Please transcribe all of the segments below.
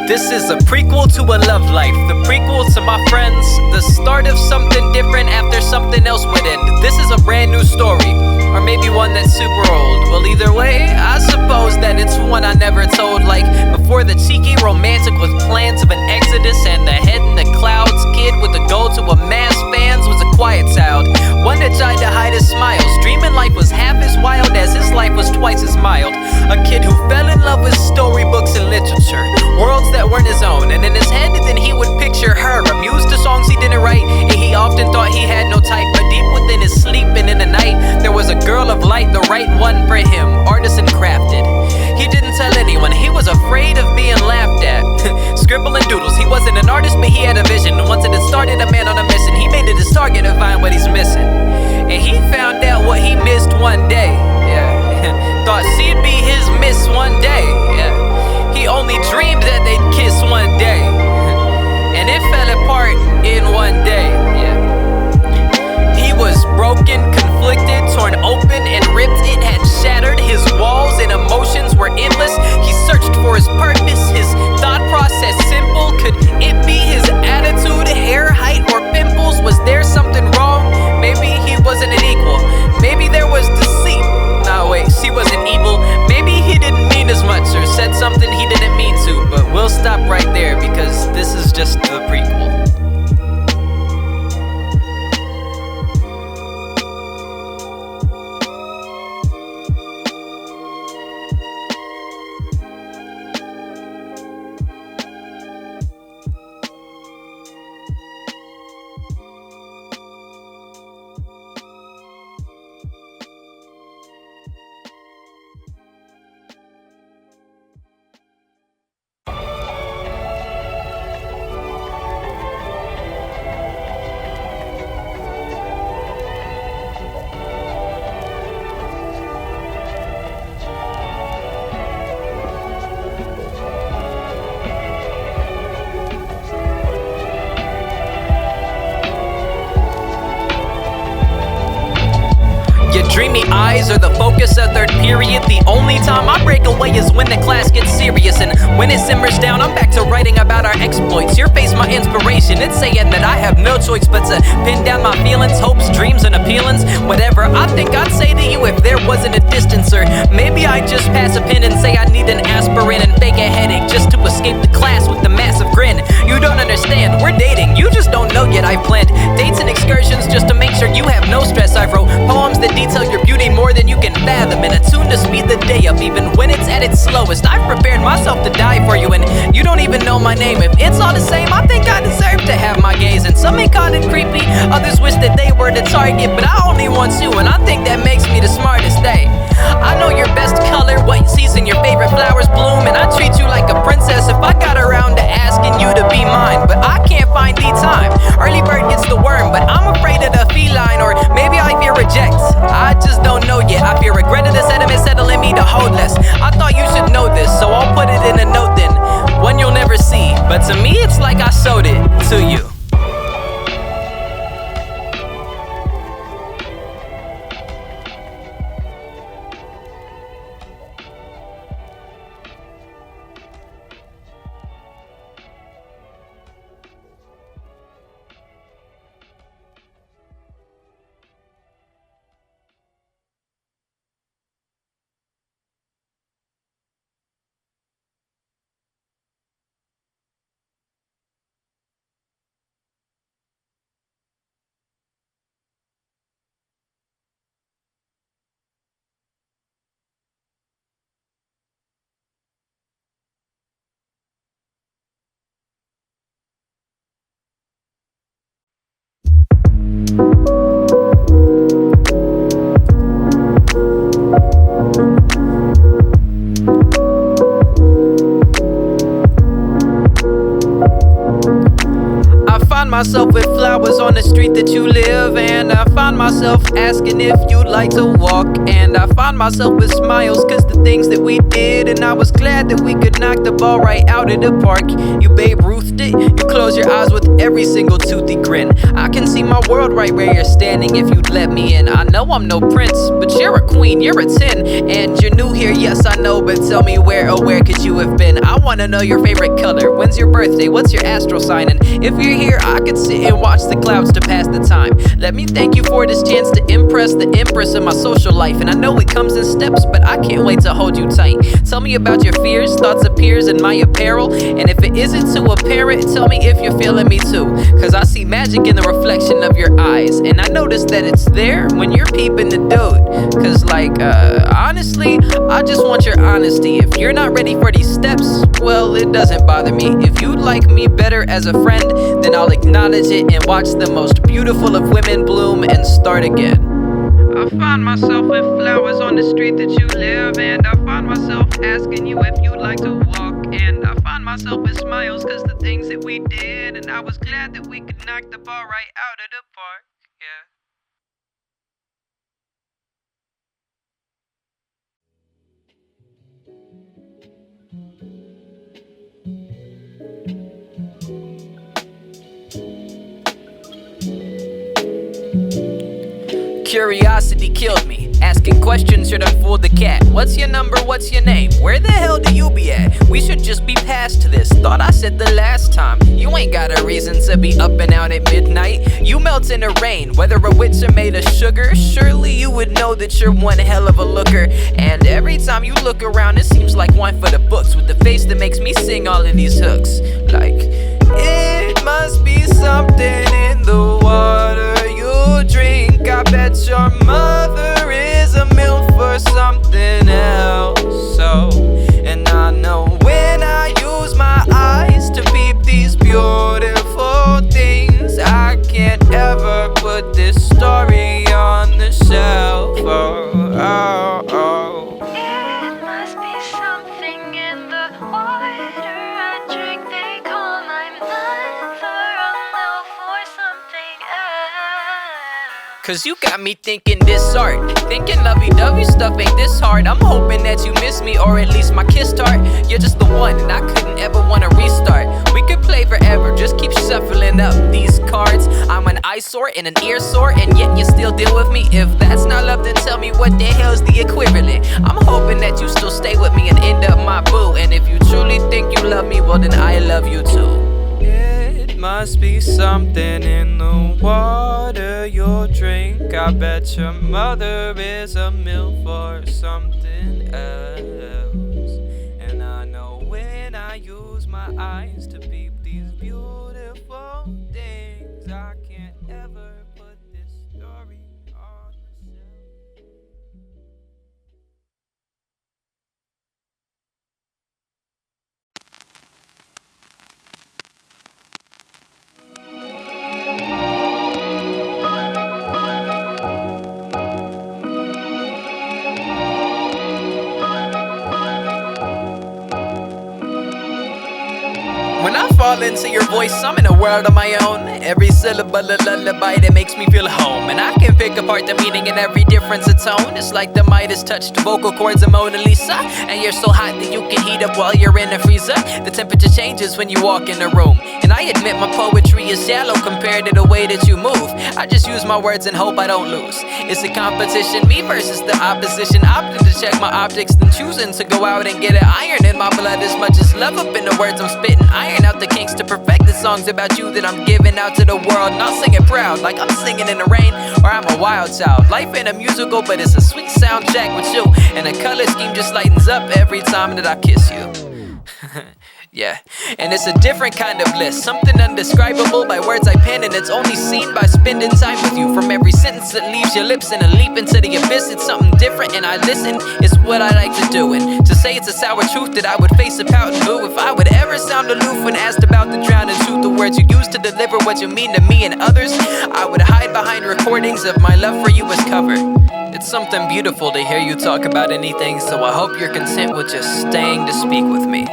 This is a prequel to a love life, the prequel to my friends, the start of something different after something else would end. This is a brand new story, or maybe one that's super old. Well, either way, I suppose that it's one I never told. Like before the cheeky romantic with plans of an exodus and the head in the clouds kid with the goal to amass fans was a quiet child, one that tried to hide his smiles, dreaming life was half as wild as his life was twice as mild. A kid who fell in love with storybooks and literature, worlds that weren't his own, and in his head then he would picture her, amused to songs he didn't write, and he often thought he had no type. But deep within his sleep and in the night, there was a girl of light, the right one for him, artisan crafted. He didn't tell anyone, he was afraid of being laughed at. Scribbling doodles, he wasn't an artist but he had a vision. Once it had started, a man on a mission, he made it his target to find what he's missing. And he found out what he missed one day, yeah. Thought she'd be his miss one day, yeah. He only dreamed that they'd kiss one day, and it fell apart in one day, yeah. He was broken, conflicted, torn open and ripped. It had shattered his walls and emotions were endless. He searched for his purpose, his thought process simple. Could it be his attitude, hair, height, or pimples? Was there something wrong? Maybe he wasn't an equal. Maybe there was deceit. No, wait, she wasn't evil. Maybe he didn't mean as much or said something he didn't mean to. But we'll stop right there because this is just the prequel. Dreamy eyes are the focus of third period. The only time I break away is when the class gets serious, and when it simmers down, I'm back to writing about our exploits. Your face, my inspiration. It's saying that I have no choice but to pin down my feelings, hopes, dreams, and appealings. Whatever I think I'd say to you if there wasn't a distance, or maybe I'd just pass a pen and say I need an aspirin and fake a headache just to escape the class with the massive grin. You don't understand, we're dating. You just don't know yet. I planned dates and excursions just to make sure you have no stress. I wrote poems that detail your beauty more than you can fathom, and attuned to speed the day up even when it's at its slowest. I've prepared myself to die for you, and you don't even know my name. If it's all the same, I think I deserve to have my gaze. And some may call it creepy, others wish that they were the target, but I only want you, and I think that makes me the smartest. Hey, I know your best color, what season your favorite flowers bloom, and I treat you like a princess if I got around to asking you to be mine. But I can't find the time. Early bird gets the worm, but I'm afraid of the feline, or maybe I fear reject. I just don't know yet. I fear regret of the sediment settling me to hold less. I thought you should know this, so I'll put it in a note then, one you'll never see. But to me, it's like I showed it to you. Myself with flowers on the street that you live, and I find myself asking if you'd like to walk, and I find myself with smiles cause the things that we did, and I was glad that we could knock the ball right out of the park. You Babe Ruthed it, you close your eyes with every single toothy grin. I can see my world right where you're standing if you'd let me in. I know I'm no prince, but you're a queen, you're a 10, and you're new here, yes I know, but tell me where, oh where could you have been? I wanna know your favorite color. When's your birthday? What's your astral sign? And if you're here, I could sit and watch the clouds to pass the time. Let me thank you for this chance to impress the empress of my social life. And I know it comes in steps, but I can't wait to hold you tight. Tell me about your fears, thoughts appears in my apparel. And if it isn't too apparent, tell me if you're feeling me too. Cause I see magic in the reflection of your eyes. And I notice that it's there when you're peeping the dude. Cause honestly, I just want your honesty. If you're not ready for these steps, well, it doesn't bother me. If you'd like me better as a friend, then I'll acknowledge it and watch the most beautiful of women bloom and start again. I find myself with flowers on the street that you live, and I find myself asking you if you'd like to walk, and I find myself with smiles cause the things that we did, and I was glad that we could knock the ball right out of the park, yeah. Curiosity killed me. Asking questions should have fooled the cat. What's your number? What's your name? Where the hell do you be at? We should just be past this. Thought I said the last time. You ain't got a reason to be up and out at midnight. You melt in the rain. Whether a witch are made of sugar, surely you would know that you're one hell of a looker. And every time you look around, it seems like one for the books, with the face that makes me sing all of these hooks. Like, it must be something in the water you drink. I bet your mother is a M.I.L.F or something else. So, and I know when I use my eyes to peep these beautiful things, I can't ever put this story on the shelf. Oh, oh, oh. It must be something in the water I drink. They call my mother a M.I.L.F or something else. Cause you got me thinking this art, thinking lovey-dovey stuff ain't this hard. I'm hoping that you miss me, or at least my kiss tart. You're just the one, and I couldn't ever wanna restart. We could play forever, just keep shuffling up these cards. I'm an eyesore and an ear sore, and yet you still deal with me. If that's not love, then tell me what the hell's the equivalent. I'm hoping that you still stay with me and end up my boo. And if you truly think you love me, well then I love you too. It must be something in the water you'll drink. I bet your mother is a M.I.L.F or something else. And I know when I use my eyes to peep these beautiful things, I can't ever put this story on the shelf. When I fall into your voice, I'm in a world of my own. Every syllable a lullaby that makes me feel home. And I can pick apart the meaning in every difference of tone. It's like the Midas touched vocal cords of Mona Lisa. And you're so hot that you can heat up while you're in the freezer. The temperature changes when you walk in the room. And I admit my poetry is shallow compared to the way that you move. I just use my words and hope I don't lose. It's a competition, me versus the opposition. Opting to check my optics, then choosing to go out and get it. Iron in my blood as much as love up in the words I'm spitting. Iron out the kinks to perfect the songs about you that I'm giving out to the world. And I'll sing it proud, like I'm singing in the rain, or I'm a wild child. Life ain't a musical, but it's a sweet soundtrack with you. And the color scheme just lightens up every time that I kiss you. Yeah, and it's a different kind of bliss, something undescribable by words I pen, and it's only seen by spending time with you. From every sentence that leaves your lips and a leap into the abyss, it's something different and I listen, it's what I like to do. And to say it's a sour truth that I would face a pout and boo if I would ever sound aloof when asked about the drowning truth. The words you use to deliver what you mean to me and others, I would hide behind recordings of my love for you as cover. It's something beautiful to hear you talk about anything, so I hope you're content with just staying to speak with me.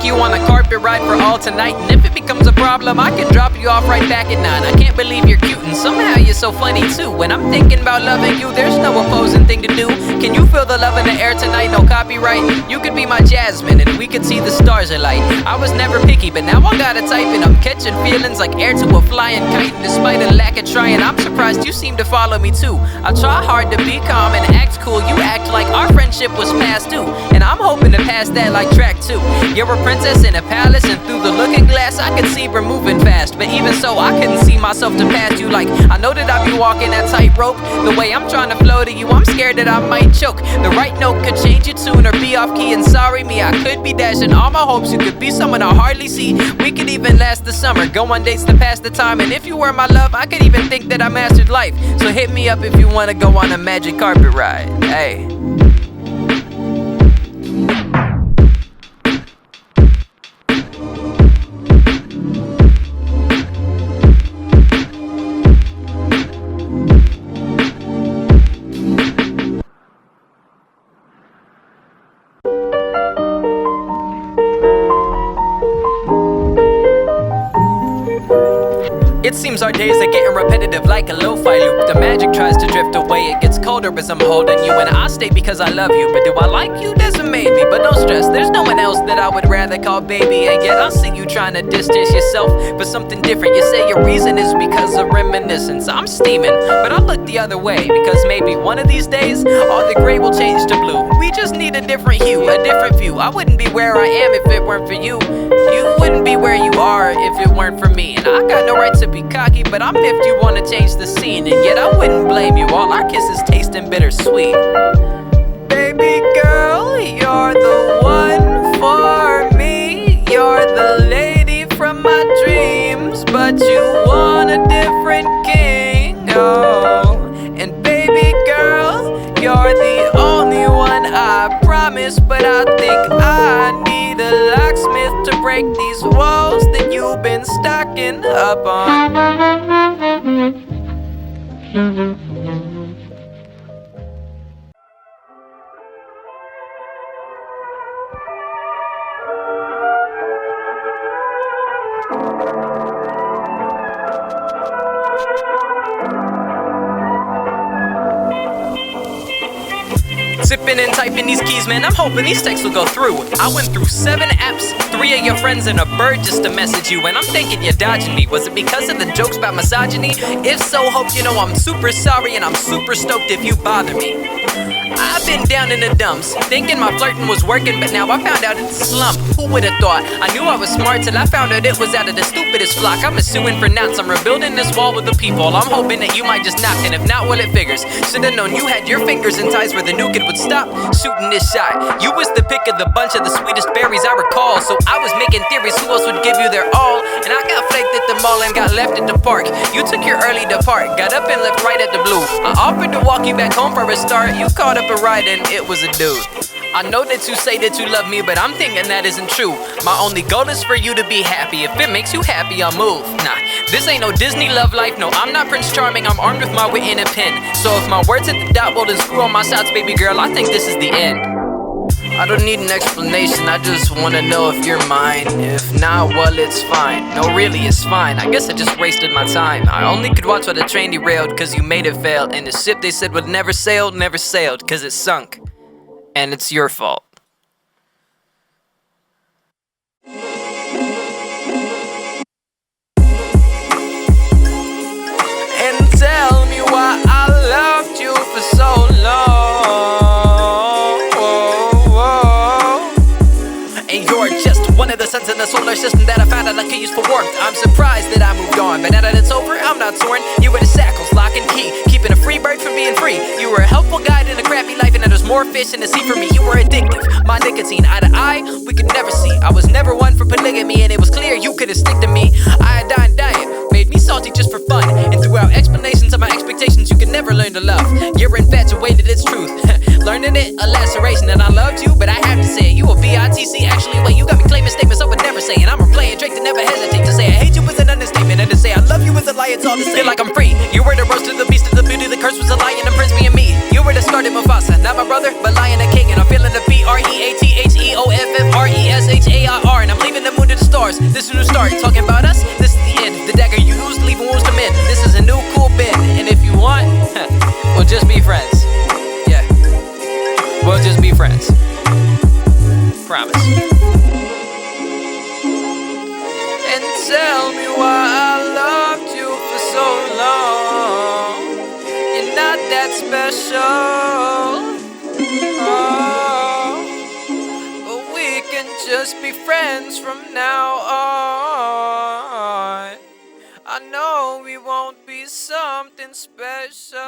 you on a carpet ride for all tonight. And if it becomes a problem, I can drop you off right back at 9. I can't believe you're cute and somehow you're so funny too. When I'm thinking about loving you, there's no opposing thing to do. Can you feel the love in the air tonight? No copyright. You could be my Jasmine and we could see the stars alight. I was never picky, but now I got a type and I'm catching feelings like air to a flying kite. Despite a lack of trying, I'm surprised you seem to follow me too. I try hard to be calm and act cool. You act like our friendship was past due, and I'm hoping to pass that like track 2. You're a princess in a palace, and through the looking glass I could see we're moving fast. But even so, I couldn't see myself to pass you. Like, I know that I'd be walking that tightrope. The way I'm trying to flow to you, I'm scared that I might choke. The right note could change your tune or be off key, and sorry me, I could be dashing all my hopes. You could be someone I hardly see. We could even last the summer, go on dates to pass the time. And if you were my love, I could even think that I mastered life. So hit me up if you wanna go on a magic carpet ride. Hey. It seems our days are getting repetitive like a lo-fi loop. The magic tries to drift away, it gets colder as I'm holding you. And I stay because I love you, but do I like you? There's a maybe, but don't stress, there's no one else that I would rather call baby. And yet I see you trying to distance yourself for something different. You say your reason is because of reminiscence. I'm steaming, but I look the other way, because maybe one of these days all the gray will change to blue. We just need a different hue, a different view. I wouldn't be where I am if it weren't for you. You wouldn't be where you are if it weren't for me. And I got no right to be cocky, but I'm if you wanna change the scene. And yet I wouldn't blame you, all our kisses tasting bittersweet. Baby girl, you're the one for me. You're the lady from my dreams, but you want a different king. Oh, and baby girl, you're the only one, I promise. But I think I need a locksmith to break these walls that you've been stocking up on. Sipping and typing these keys, man, I'm hoping these texts will go through. I went through 7 apps, 3 of your friends and a bird just to message you. And I'm thinking you're dodging me. Was it because of the jokes about misogyny? If so, hope you know I'm super sorry, and I'm super stoked if you bother me. I've been down in the dumps, thinking my flirting was working, but now I found out it's a slump. Who would've thought? I knew I was smart till I found out it was out of the stupidest flock. I'm assuming for nouns, I'm rebuilding this wall with the people. I'm hoping that you might just knock, and if not, well, it figures. Should've known you had your fingers in ties where the new kid would stop shooting this shot. You was the pick of the bunch of the sweetest berries I recall, so I was making theories who else would give you their all. And I got flaked at the mall and got left at the park. You took your early depart, got up and left right at the blue. I offered to walk you back home for a start. You caught up a ride and it was a dude. I know that you say that you love me, but I'm thinking that isn't true. My only goal is for you to be happy. If it makes you happy, I'll move. Nah, this ain't no Disney love life. No, I'm not Prince Charming. I'm armed with my wit and a pen. So if my words hit the dot, well then screw on my shots, baby girl. I think this is the end. I don't need an explanation, I just wanna know if you're mine. If not, well, it's fine. No, really, it's fine. I guess I just wasted my time. I only could watch while the train derailed, cause you made it fail. And the ship they said would never sailed, cause it sunk. And it's your fault. And tell me why I loved you for so long. And you're just one of the suns in the solar system that I found out like a use for warmth. I'm surprised that I moved on, but now that it's over, I'm not torn. You were the shackles, lock and key, keeping a free bird from being free. You were a helpful guide in a crappy life, and now there's more fish in the sea for me. You were addictive, my nicotine, eye to eye, we could never see. I was never one for polygamy, and it was clear you couldn't stick to me. Iodine diet made me salty just for fun, and throughout explanations of my expectations, you could never learn to love. You're infatuated, it's truth. Learning it, a laceration, and I loved you, but I have to say, you a B-I-T-C, actually, wait, you got me claiming statements I would never say, and I'm replaying Drake to never hesitate to say, I hate you is an understatement, and to say, I love you is a lie, it's all to say, feel like I'm free. You were the roast of the beast of the beauty, the curse was a lion, and Prince me and me. You were the scarlet Mufasa, not my brother, but lion and king, and I'm feeling the Prequel. MOFFRESHAIR, and I'm leaving the moon to the stars. This is a new start. You talking about us? This is the end. The dagger you used, leaving wounds to mend. This is a new cool bend, and if you want, we'll just be friends. Yeah, we'll just be friends. Promise. And tell me why I loved you for so long. You're not that special. Oh, but we can just be friends from now on. I know we won't be something special.